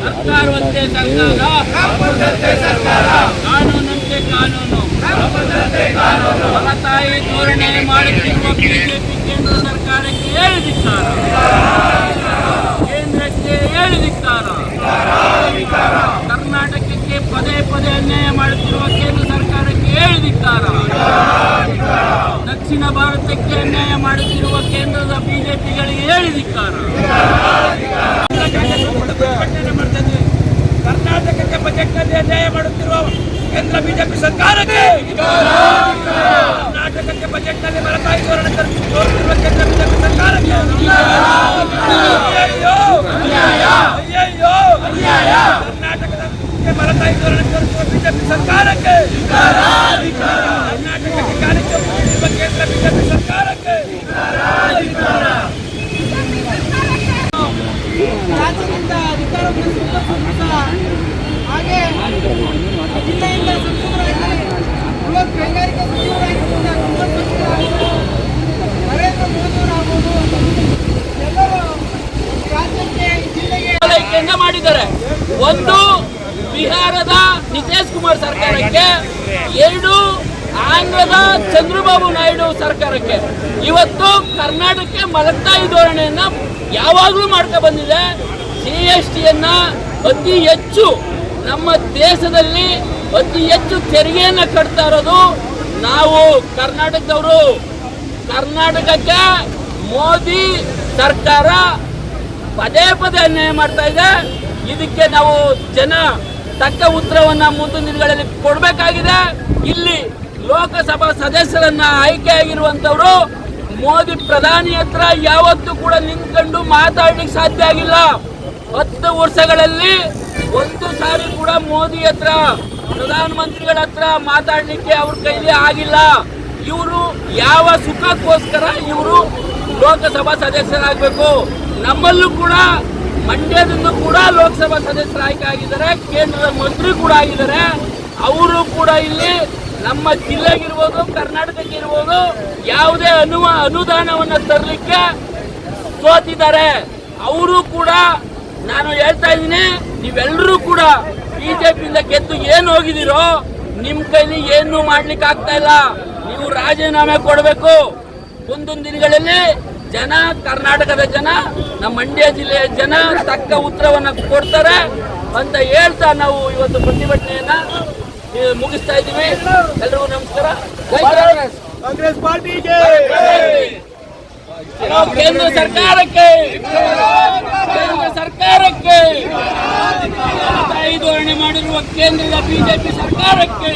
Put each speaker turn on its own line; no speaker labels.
ಸರ್ಕಾರವಂತೆ ಸರ್ಕಾರ, ಕಾನೂನಂತೆ ಕಾನೂನು, ಮಲತಾಯಿ ಧೋರಣೆ ಮಾಡುತ್ತಿರುವ ಬಿಜೆಪಿ ಕೇಂದ್ರ ಸರ್ಕಾರಕ್ಕೆ ಹೇಳಿದಿಕ್ಕಾರ, ಕೇಂದ್ರಕ್ಕೆ ಹೇಳಿದಿಕ್ಕಾರ. ಕರ್ನಾಟಕಕ್ಕೆ ಪದೇ ಪದೇ ಅನ್ಯಾಯ ಮಾಡುತ್ತಿರುವ ಕೇಂದ್ರ ಸರ್ಕಾರಕ್ಕೆ ಹೇಳಿದಿಕ್ಕಾರ. ದಕ್ಷಿಣ ಭಾರತಕ್ಕೆ ಅನ್ಯಾಯ ಮಾಡುತ್ತಿರುವ ಕೇಂದ್ರದ ಬಿಜೆಪಿಗಳಿಗೆ ಹೇಳಿದಿಕ್ಕಾರ. ಕರ್ನಾಟಕಕ್ಕೆ ಬಜೆಟ್ನಲ್ಲಿ ಅನ್ಯಾಯ ಮಾಡುತ್ತಿರುವ ಕೇಂದ್ರ ಬಿಜೆಪಿ ಸರ್ಕಾರಕ್ಕೆ, ಕರ್ನಾಟಕಕ್ಕೆ ಬಜೆಟ್ನಲ್ಲಿ ಮಲತಾಯಿ ಧೋರಣೆ ತೋರುತ್ತಿರುವ ಕೇಂದ್ರ ಬಿಜೆಪಿ ಸರ್ಕಾರಕ್ಕೆ ಕರ್ನಾಟಕಕ್ಕೆ ಮಲತಾಯಿ ಧೋರಣೆ ತೋರುತ್ತಿರುವ ಬಿಜೆಪಿ ಸರ್ಕಾರಕ್ಕೆ, ಕರ್ನಾಟಕಕ್ಕೆ ಕಾಣಿಕೆ ನೀಡಿರುವ ಕೇಂದ್ರ ಬಿಜೆಪಿ ಸರ್ಕಾರಕ್ಕೆ
ರಾಜ್ಯದಿಂದ ಅಧಿಕಾರ ಹಾಗೆ ಜಿಲ್ಲೆಯಿಂದ ಸಚಿವರಾಗಿ ಬೃಹತ್ ಕೈಗಾರಿಕಾ ಸಚಿವರಾಗಿ ನರೇಂದ್ರ ಮೋದಿಯವರಾಗಬಹುದು ಎಲ್ಲರೂ ರಾಜ್ಯಕ್ಕೆ ಜಿಲ್ಲೆಗೆ
ಮಾಡಿದ್ದಾರೆ. ಒಂದು ಬಿಹಾರದ ನಿತೀಶ್ ಕುಮಾರ್ ಸರ್ಕಾರಕ್ಕೆ, ಎರಡು ಆಂಧ್ರದ ಚಂದ್ರಬಾಬು ನಾಯ್ಡು ಸರ್ಕಾರಕ್ಕೆ. ಇವತ್ತು ಕರ್ನಾಟಕಕ್ಕೆ ಮಲತಾಯಿ ಧೋರಣೆಯನ್ನ ಯಾವಾಗಲೂ ಮಾಡ್ಕೊ ಬಂದಿದೆ. GSTಯನ್ನ ಅತಿ ಹೆಚ್ಚು ನಮ್ಮ ದೇಶದಲ್ಲಿ ಅತಿ ಹೆಚ್ಚು ತೆರಿಗೆಯನ್ನ ಕಟ್ತಾ ಇರೋದು ನಾವು ಕರ್ನಾಟಕದವರು. ಕರ್ನಾಟಕಕ್ಕೆ ಮೋದಿ ಸರ್ಕಾರ ಪದೇ ಪದೇ ಅನ್ಯಾಯ ಮಾಡ್ತಾ ಇದೆ. ಇದಕ್ಕೆ ನಾವು ಜನ ತಕ್ಕ ಉತ್ತರವನ್ನ ಮುಂದಿನ ದಿನಗಳಲ್ಲಿ ಕೊಡಬೇಕಾಗಿದೆ. ಇಲ್ಲಿ ಲೋಕಸಭಾ ಸದಸ್ಯರನ್ನ ಆಯ್ಕೆಯಾಗಿರುವಂತವರು ಮೋದಿ ಪ್ರಧಾನಿ ಹತ್ರ ಯಾವತ್ತೂ ಕೂಡ ನಿಂತ್ಕೊಂಡು ಮಾತಾಡ್ಲಿಕ್ಕೆ ಸಾಧ್ಯ ಆಗಿಲ್ಲ. 10 ವರ್ಷಗಳಲ್ಲಿ ಒಂದು ಸಾರಿ ಕೂಡ ಮೋದಿ ಹತ್ರ, ಪ್ರಧಾನಮಂತ್ರಿಗಳ ಹತ್ರ ಮಾತಾಡ್ಲಿಕ್ಕೆ ಅವ್ರ ಕೈಲಿ ಆಗಿಲ್ಲ. ಇವರು ಯಾವ ಸುಖಕ್ಕೋಸ್ಕರ ಇವರು ಲೋಕಸಭಾ ಸದಸ್ಯರಾಗಬೇಕು. ನಮ್ಮಲ್ಲೂ ಕೂಡ ಮಂಡ್ಯದಿಂದ ಕೂಡ ಲೋಕಸಭಾ ಸದಸ್ಯರ ಆಯ್ಕೆ ಆಗಿದ್ದಾರೆ, ಕೇಂದ್ರದ ಮಂತ್ರಿ ಕೂಡ ಆಗಿದ್ದಾರೆ. ಅವರು ಕೂಡ ಇಲ್ಲಿ ನಮ್ಮ ಜಿಲ್ಲೆಗಿರ್ಬೋದು, ಕರ್ನಾಟಕಕ್ಕೆ ಇರ್ಬೋದು, ಯಾವುದೇ ಅನುದಾನವನ್ನು ತರಲಿಕ್ಕೆ ಸೋತಿದ್ದಾರೆ. ಅವರು ಕೂಡ ನಾನು ಹೇಳ್ತಾ ಇದ್ದೀನಿ, ನೀವೆಲ್ಲರೂ ಕೂಡ ಬಿಜೆಪಿಯಿಂದ ಗೆದ್ದು ಏನು ಹೋಗಿದ್ದೀರೋ ನಿಮ್ಮ ಕೈಲಿ ಏನು ಮಾಡ್ಲಿಕ್ಕೆ ಆಗ್ತಾ ಇಲ್ಲ. ನೀವು ರಾಜೀನಾಮೆ ಕೊಡಬೇಕು. ಮುಂದಿನ ದಿನಗಳಲ್ಲಿ ಜನ, ಕರ್ನಾಟಕದ ಜನ, ನಮ್ಮ ಮಂಡ್ಯ ಜಿಲ್ಲೆಯ ಜನ ತಕ್ಕ ಉತ್ತರವನ್ನು ಕೊಡ್ತಾರೆ ಅಂತ ಹೇಳ್ತಾ ನಾವು ಇವತ್ತು ಪ್ರತಿಭಟನೆಯನ್ನ ಮುಗಿಸ್ತಾ ಇದ್ದೀವಿ. ಎಲ್ರಿಗೂ ನಮಸ್ಕಾರ.
ಕಾಂಗ್ರೆಸ್ ಪಾರ್ಟಿಗೆ,
ಕೇಂದ್ರ ಸರ್ಕಾರಕ್ಕೆ, ಧೋರಣೆ ಮಾಡಿರುವ ಕೇಂದ್ರದ ಬಿಜೆಪಿ ಸರ್ಕಾರಕ್ಕೆ